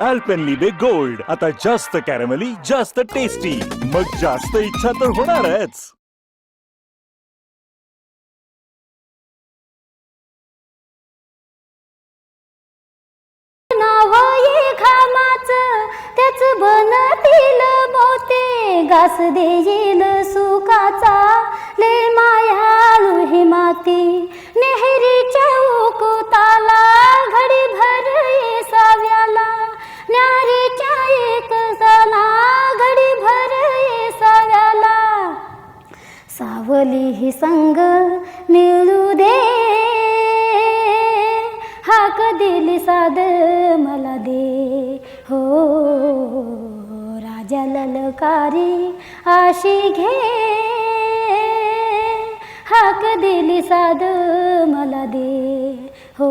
Alpenliebe gold आता जास्त कॅरमली जास्त टेस्टी, मग जास्त इच्छा तर होणारच. त्याच बनतील मोते घास देईल सुखाचा ले मायाळू ही माती नेहरीच्या उकुताला घडी भर साव्याला न्यारीच्या एक झाला घडी भर साव्याला सावली ही संग मिळू दे हाक दिली साद मला दे हो राजा ललकारी आशी घे हाक दिली साद मला दे हो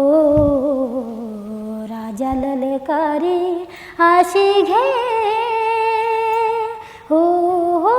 राजा ललकारी आशी घे हो हो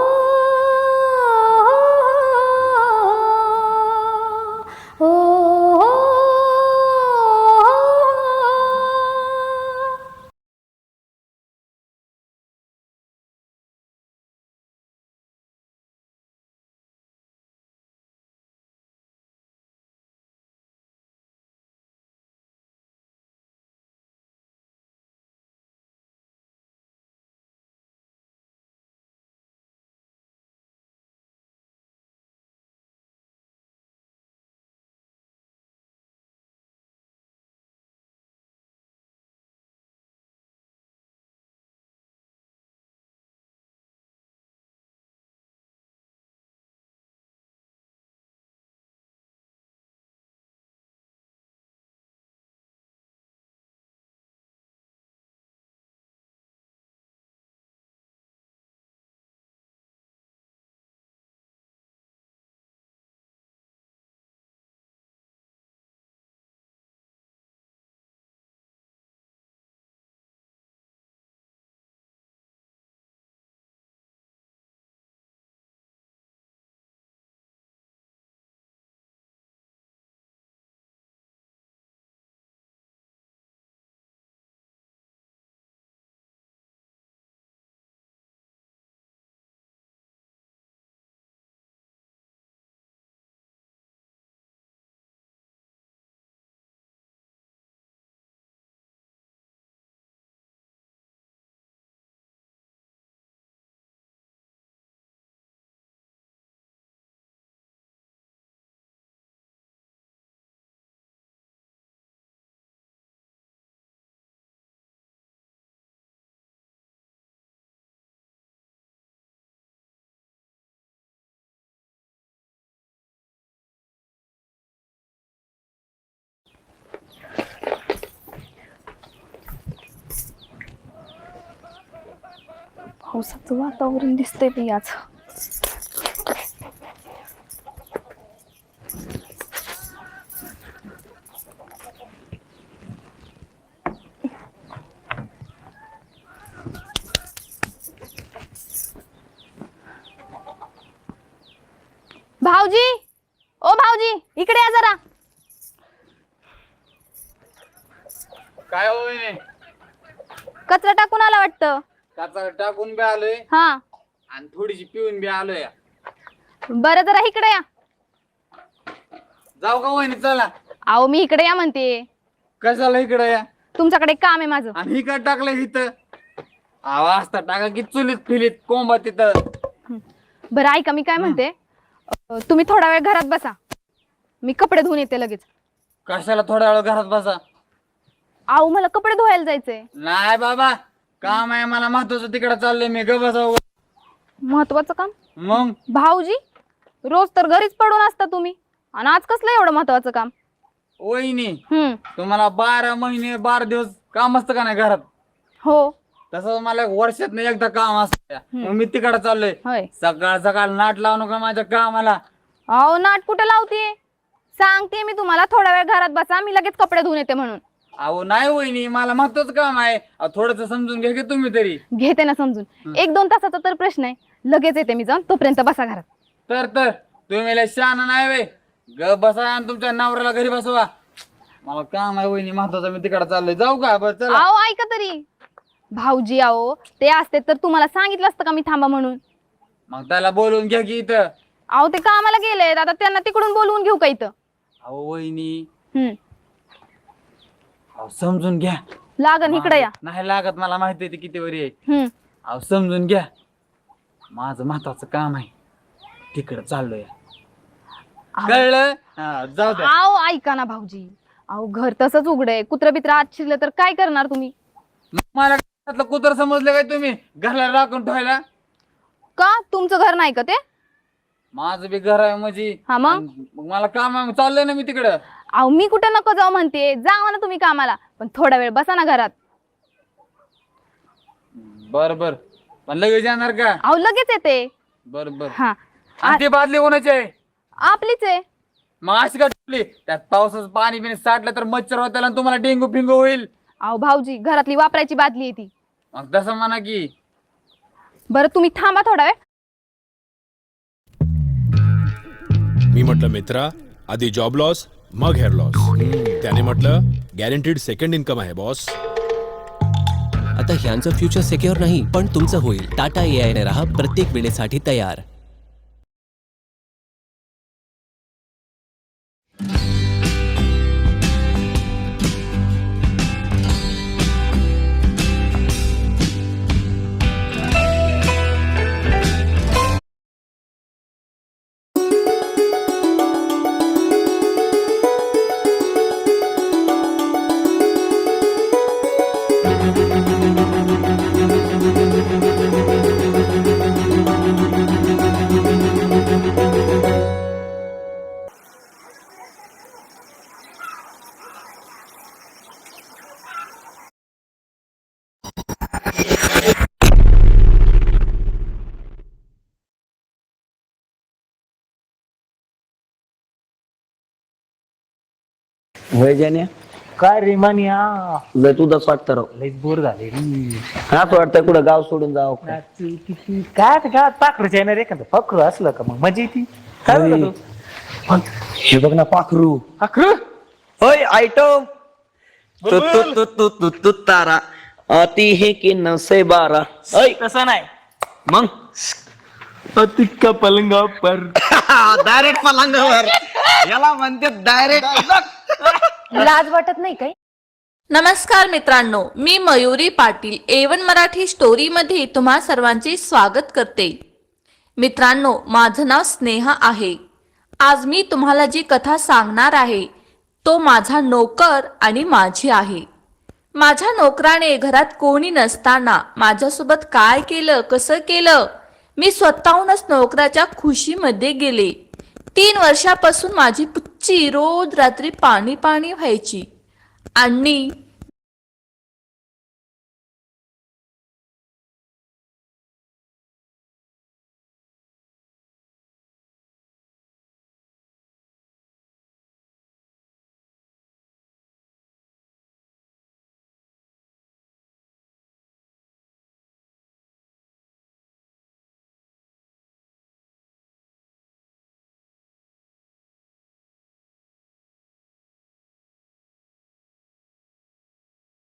पावसाचं वातावरण दिसतंय बाई आज. भाऊजी, ओ भाऊजी, इकडे या जरा. काय होय? कचरा टाकून आला वाटतं. त्याचा टाकून बी आलोय हा, आणि थोडीशी पिऊन बी आलोय. बरं जरा इकडे या. जाऊ का वहिनी? चला. अहो मी इकडे या म्हणते. कशाला इकडे या? तुमच्याकडे एक काम आहे माझं. आणि ही काय टाकलंय इथं? आवाज तर टाका की चुलीत फिलीत कोंबा तिथं. बरं ऐका, मी काय म्हणते, तुम्ही थोडा वेळ घरात बसा, मी कपडे धुवून येते लगेच. कशाला थोड्या वेळ घरात बसा? अहो मला कपडे धुवायला जायचंय. नाही बाबा, काम आहे मला महत्वाचं, तिकडे चाललंय मी. ग बसाव. महत्वाचं काम? मग भाऊजी, रोज तर घरीच पडून असता तुम्ही, आणि आज कसलं एवढं महत्वाचं काम? वहिनी, तुम्हाला 12 महिने 12 दिवस काम असतं का नाही घरात? हो. तसं मला वर्षात एकदा काम असतं. मग मी तिकडे चाललोय. होय. सकाळ सकाळ नाट लावू नका माझ्या कामाला. अहो नाट कुठे लावते? सांगते मी तुम्हाला, थोडा वेळ घरात बसा, मी लगेच कपडे धुवून येते म्हणून. अहो नाही वहिनी, मला महत्वाचं काम आहे. थोडस समजून घ्या की तुम्ही तरी. घेते ना समजून. 1-2 तासाचा तर प्रश्न आहे, लगेच येते मी जाऊन, तोपर्यंत बसा घरात. तर तुम्ही लय शहाणा नाही वे. ग बसा आणि तुमच्या नवऱ्याला घरी बसवा. मला काम आहे वहिनी महत्वाचं, मी तिकडे चाललोय. जाऊ का? बरं चला. अहो ऐका तरी, भाऊजी आहो ते असते तर तुम्हाला सांगितलं असतं का मी थांबा म्हणून. मग त्याला बोलवून घ्या की इथं. अहो ते कामाला गेलेत, आता त्यांना तिकडून बोलवून घेऊ का इथं. अहो वहिनी, हम्म अहो समजून घ्या. लागन इकडे या. नाही लागत, मला माहिती आहे ते किती वरी आहे. हम्म अहो समजून घ्या, माझं महत्वाचं काम आहे, तिकडं चाललोय. कळलं? हा, जाऊ द्या. अहो ऐका ना भाऊजी, अहो घर तसंच उघडे, कुत्र बित्र आत शिरलं तर काय करणार तुम्ही. मला घरातलं कुत्र समजलं काय तुम्ही? घराला राखून ठेवायला. का तुमचं घर नाही का ते. माझं बी घर आहे म्हणजे. हा मग? आणि मग मला काम आहे, चाललंय ना मी तिकडं. अहो मी कुठे नको जाऊ म्हणते, जावा ना तुम्ही कामाला, पण थोडा वेळ बसा ना घरात. बर बर, पण लगेच येणार का? अहो लगेच येते. बर बर. हा आणि ती बादली कोणाची आहे? आपलीच आहे. मग अशी का टुटली? त्यात पावसाचं पाणी बिणी साठलं तर मच्छर होतील आणि तुम्हाला डेंगू फिंगू होईल. अहो भाऊजी घरातली वापरायची बादली आहे ती. मग तसं म्हणा की. बरं तुम्ही थांबा थोडा वेळ. मी म्हटलं मित्रा, आधी जॉब लॉस मग हेअर लॉस. त्याने म्हटलं गॅरंटीड सेकंड इन्कम आहे बॉस. आता ह्यांचं फ्युचर सिक्युअर नाही पण तुमचं होईल. टाटा AI ने राहा प्रत्येक वेळेसाठी तयार. वैजान्या काय रे मानिया, लय तुझंच वाटतं राव. लय बोर झाले असं वाटतं कुठं गाव सोडून जावं काय. किती काय ते गावात पाखरूच येणार एखादं पाखरू असलं का मग मजा येते. काय अरे, म्हणतो पण हे बघ ना पाखरू. पाखरू होय आयटम तू तू तू तू तू तू तारा अति हे की नसे बारा. होय तसं नाही, मग अतिका पलंगा पर डायरेक्ट पलंगावर याला म्हणते डायरेक्ट. लाज वाटत नाही काय. नमस्कार मित्रांनो, मी मयुरी पाटील A1 मराठी स्टोरी मध्ये तुम्हा सर्वांचे स्वागत करते. मित्रांनो, माझं नाव स्नेहा आहे. आज मी तुम्हाला जी कथा सांगणार आहे तो माझा नोकर आणि माझी आहे. माझ्या नोकराने घरात कोणी नसताना माझ्यासोबत काय केलं, कसं केलं, मी स्वतःहूनच नोकराच्या खुशीमध्ये गेले. 3 वर्षापासून माझी पुच्ची रोज रात्री पाणी पाणी व्हायची आणि